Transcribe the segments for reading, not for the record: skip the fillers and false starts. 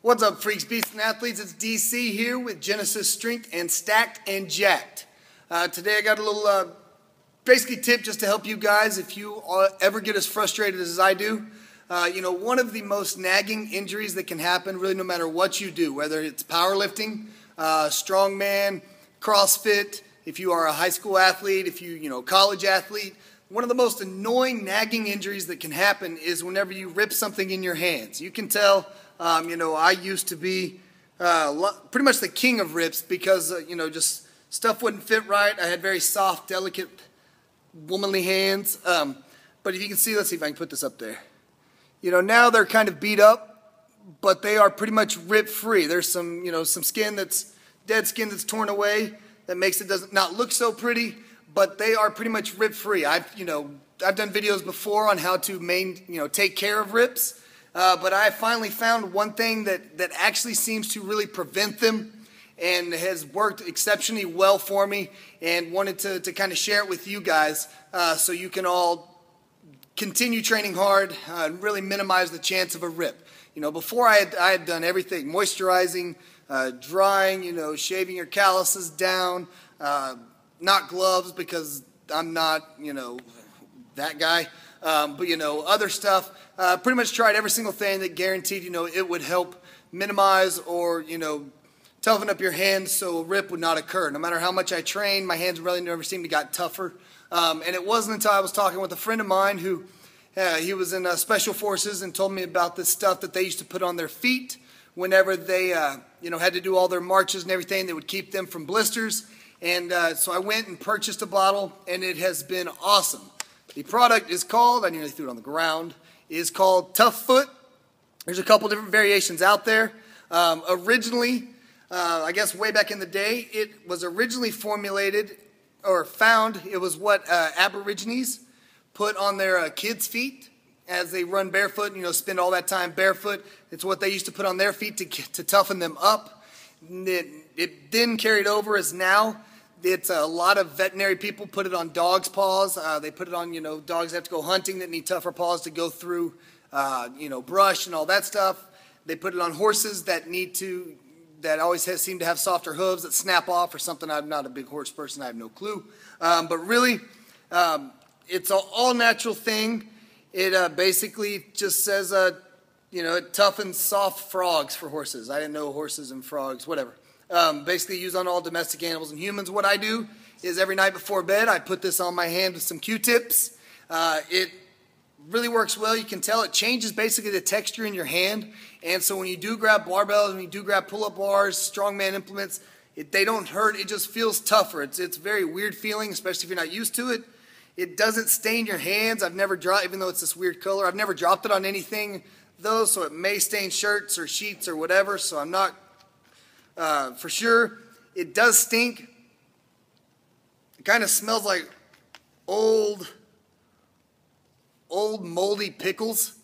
What's up, freaks, beasts, and athletes? It's DC here with Genesis Strength and Stacked and Jacked. Today I got a little basically tip just to help you guys if you ever get as frustrated as I do. One of the most nagging injuries that can happen really no matter what you do, whether it's powerlifting, strongman, CrossFit, if you are a high school athlete, if you college athlete, one of the most annoying nagging injuries that can happen is whenever you rip something in your hands. You can tell, I used to be pretty much the king of rips because, just stuff wouldn't fit right. I had very soft, delicate, womanly hands. But if you can see, let's see if I can put this up there. Now they're kind of beat up, but they are pretty much rip free. There's some, some skin that's dead skin that's torn away that makes it not look so pretty, but they are pretty much rip free. I've done videos before on how to take care of rips, but I finally found one thing that actually seems to really prevent them and has worked exceptionally well for me, and wanted to kind of share it with you guys so you can all continue training hard and really minimize the chance of a rip. Before I had done everything, moisturizing, drying, shaving your calluses down, not gloves because I'm not, that guy, but, other stuff. Pretty much tried every single thing that guaranteed, it would help minimize or, toughen up your hands so a rip would not occur. No matter how much I trained, my hands really never seemed to got tougher. And it wasn't until I was talking with a friend of mine who, he was in Special Forces and told me about this stuff that they used to put on their feet whenever they, had to do all their marches and everything that would keep them from blisters. And so I went and purchased a bottle, and it has been awesome. The product is called, I nearly threw it on the ground, is called Tough Foot. There's a couple different variations out there. Originally, I guess way back in the day, it was originally formulated or found, it was what Aborigines put on their kids' feet as they run barefoot, spend all that time barefoot. It's what they used to put on their feet to toughen them up. It then carried over as now it's a lot of veterinary people put it on dogs' paws. They put it on, dogs that have to go hunting that need tougher paws to go through, brush and all that stuff. They put it on horses that always seem to have softer hooves that snap off or something. I'm not a big horse person. I have no clue. But really, it's an all-natural thing. It basically just says, it toughens soft frogs for horses. I didn't know horses and frogs, whatever. Basically used on all domestic animals and humans. What I do is every night before bed, I put this on my hand with some Q-tips. It really works well. You can tell it changes basically the texture in your hand. And so when you do grab barbells, when you do grab pull-up bars, strongman implements, they don't hurt. It just feels tougher. It's a very weird feeling, especially if you're not used to it. It doesn't stain your hands. I've never dropped, even though it's this weird color, I've never dropped it on anything though, so it may stain shirts or sheets or whatever, so I'm not for sure. It does stink. It kind of smells like old moldy pickles,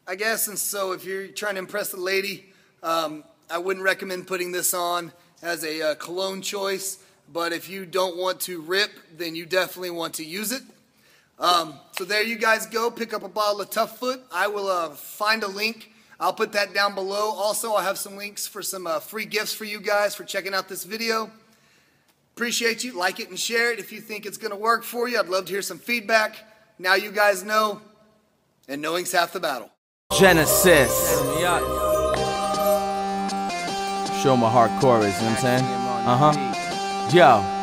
I guess. And so if you're trying to impress the lady, I wouldn't recommend putting this on as a cologne choice. But if you don't want to rip, then you definitely want to use it. So there you guys go. Pick up a bottle of Tough Foot. I will find a link. I'll put that down below. Also, I'll have some links for some free gifts for you guys for checking out this video. Appreciate you. Like it and share it if you think it's going to work for you. I'd love to hear some feedback. Now you guys know, and knowing's half the battle. Genesis. Show my hardcore is, you know what I'm saying? Yo.